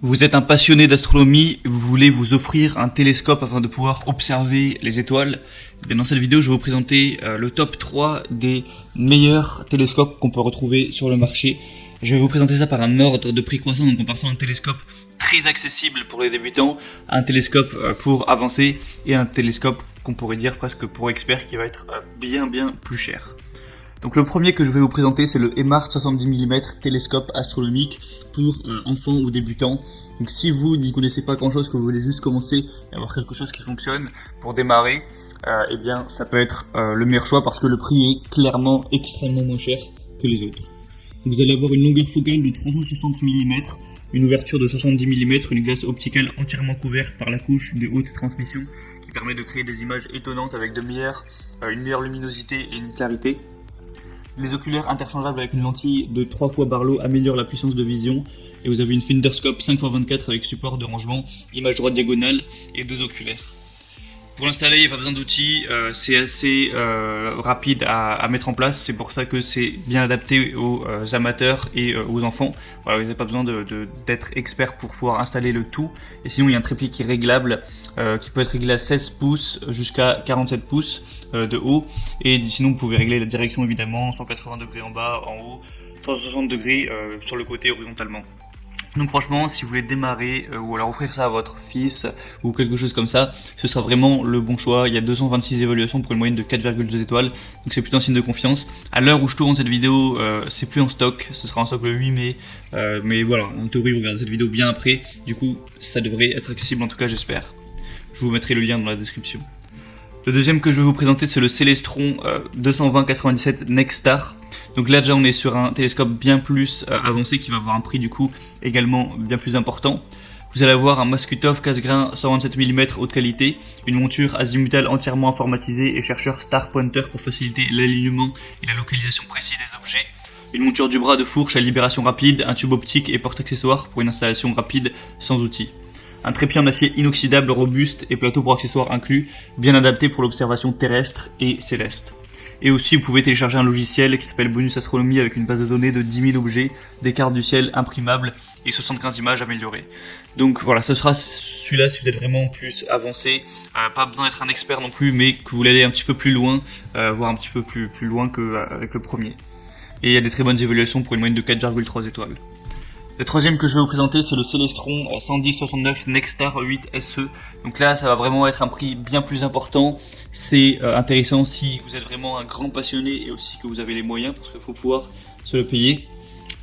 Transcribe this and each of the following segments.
Vous êtes un passionné d'astronomie, vous voulez vous offrir un télescope afin de pouvoir observer les étoiles. Eh bien, dans cette vidéo, je vais vous présenter le top 3 des meilleurs télescopes qu'on peut retrouver sur le marché. Je vais vous présenter ça par un ordre de prix croissant, donc en partant d'un télescope très accessible pour les débutants, un télescope pour avancer et un télescope qu'on pourrait dire presque pour experts qui va être bien plus cher. Donc le premier que je vais vous présenter, c'est le Hemart 70 mm télescope astronomique pour enfants ou débutants. Donc si vous n'y connaissez pas grand chose, que vous voulez juste commencer et avoir quelque chose qui fonctionne pour démarrer, eh bien ça peut être le meilleur choix parce que le prix est clairement extrêmement moins cher que les autres. Donc, vous allez avoir une longueur focale de 360 mm, une ouverture de 70 mm, une glace opticale entièrement couverte par la couche de haute transmission qui permet de créer des images étonnantes avec une meilleure luminosité et une clarité. Les oculaires interchangeables avec une lentille de 3 fois Barlow améliorent la puissance de vision. Et vous avez une Finderscope 5x24 avec support de rangement, image droite diagonale et 2 oculaires. Pour l'installer, il n'y a pas besoin d'outils, c'est assez rapide à mettre en place. C'est pour ça que c'est bien adapté aux amateurs et aux enfants. Voilà, vous n'avez pas besoin d'être expert pour pouvoir installer le tout. Et sinon, il y a un trépied qui est réglable, qui peut être réglé à 16 pouces jusqu'à 47 pouces de haut. Et sinon, vous pouvez régler la direction évidemment, 180 degrés en bas, en haut, 360 degrés sur le côté horizontalement. Donc franchement, si vous voulez démarrer ou alors offrir ça à votre fils ou quelque chose comme ça, ce sera vraiment le bon choix. Il y a 226 évaluations pour une moyenne de 4,2 étoiles, donc c'est plutôt un signe de confiance. À l'heure où je tourne cette vidéo, c'est plus en stock, ce sera en stock le 8 mai, mais voilà, en théorie vous regardez cette vidéo bien après, du coup ça devrait être accessible en tout cas j'espère. Je vous mettrai le lien dans la description. Le deuxième que je vais vous présenter, c'est le Celestron 220-97 Nexstar. Donc là déjà on est sur un télescope bien plus avancé qui va avoir un prix du coup également bien plus important. Vous allez avoir un Maskutov casse-grain 127 mm haute qualité, une monture azimutale entièrement informatisée et chercheur Star Pointer pour faciliter l'alignement et la localisation précise des objets. Une monture du bras de fourche à libération rapide, un tube optique et porte-accessoires pour une installation rapide sans outils. Un trépied en acier inoxydable robuste et plateau pour accessoires inclus, bien adapté pour l'observation terrestre et céleste. Et aussi, vous pouvez télécharger un logiciel qui s'appelle Bonus Astronomie avec une base de données de 10 000 objets, des cartes du ciel imprimables et 75 images améliorées. Donc voilà, ce sera celui-là si vous êtes vraiment plus avancé. Pas besoin d'être un expert non plus, mais que vous voulez aller un petit peu plus loin, voire un petit peu plus loin qu'avec le premier. Et il y a des très bonnes évaluations pour une moyenne de 4,3 étoiles. Le troisième que je vais vous présenter, c'est le Celestron 110-69 Nexstar 8 SE. Donc là, ça va vraiment être un prix bien plus important. C'est intéressant si vous êtes vraiment un grand passionné et aussi que vous avez les moyens parce qu'il faut pouvoir se le payer.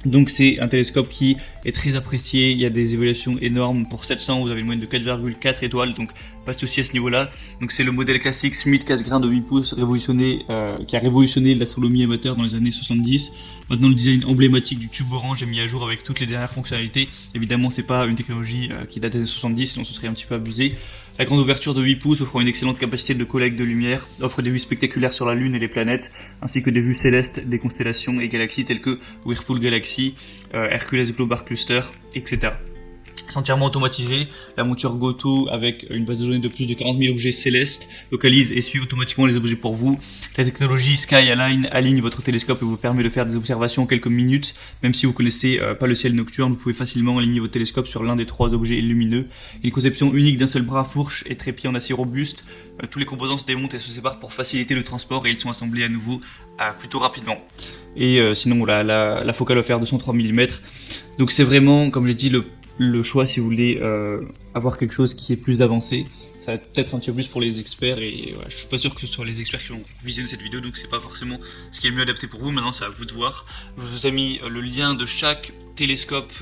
Donc c'est un télescope qui est très apprécié, il y a des évaluations énormes. Pour 700, vous avez une moyenne de 4,4 étoiles, donc pas de souci à ce niveau-là. Donc c'est le modèle classique Schmidt casse-grain de 8 pouces qui a révolutionné l'astronomie amateur dans les années 70. Maintenant le design emblématique du tube orange est mis à jour avec toutes les dernières fonctionnalités. Évidemment c'est pas une technologie qui date des années 70, sinon ce serait un petit peu abusé. La grande ouverture de 8 pouces offre une excellente capacité de collecte de lumière, offre des vues spectaculaires sur la Lune et les planètes, ainsi que des vues célestes des constellations et galaxies telles que Whirlpool Galaxy, Hercules Globar Cluster, etc. C'est entièrement automatisé, la monture Goto avec une base de données de plus de 40 000 objets célestes localise et suit automatiquement les objets pour vous. La technologie Sky Align aligne votre télescope et vous permet de faire des observations en quelques minutes. Même si vous connaissez pas le ciel nocturne, vous pouvez facilement aligner votre télescope sur l'un des 3 objets lumineux. Une conception unique d'un seul bras, fourche et trépied en acier robuste. Tous les composants se démontent et se séparent pour faciliter le transport et ils sont assemblés à nouveau plutôt rapidement. Et sinon la focale va faire 203 mm. Donc c'est vraiment, comme j'ai dit, le choix si vous voulez avoir quelque chose qui est plus avancé. Ça va peut-être un petit peu plus pour les experts et voilà, je suis pas sûr que ce soit les experts qui vont visionner cette vidéo, donc c'est pas forcément ce qui est le mieux adapté pour vous. Maintenant c'est à vous de voir. Je vous ai mis le lien de chaque télescope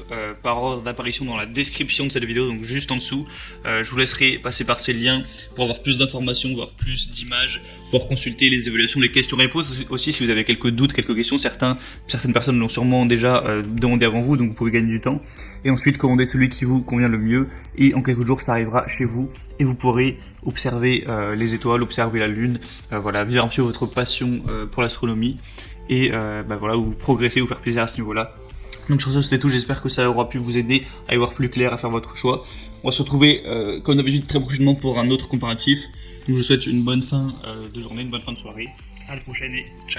par ordre d'apparition dans la description de cette vidéo, donc juste en dessous. Je vous laisserai passer par ces liens pour avoir plus d'informations, voir plus d'images, pour consulter les évaluations, les questions-réponses aussi si vous avez quelques doutes, quelques questions. Certaines personnes l'ont sûrement déjà demandé avant vous, donc vous pouvez gagner du temps. Et ensuite commandez celui qui vous convient le mieux et en quelques jours ça arrivera chez vous et vous pourrez observer les étoiles, observer la lune, voilà, vivre un petit peu votre passion pour l'astronomie et voilà, vous progresser, vous faire plaisir à ce niveau-là. Donc sur ce c'était tout, j'espère que ça aura pu vous aider à y voir plus clair, à faire votre choix. On va se retrouver comme d'habitude très prochainement pour un autre comparatif. Donc je vous souhaite une bonne fin de journée, une bonne fin de soirée. À la prochaine et ciao.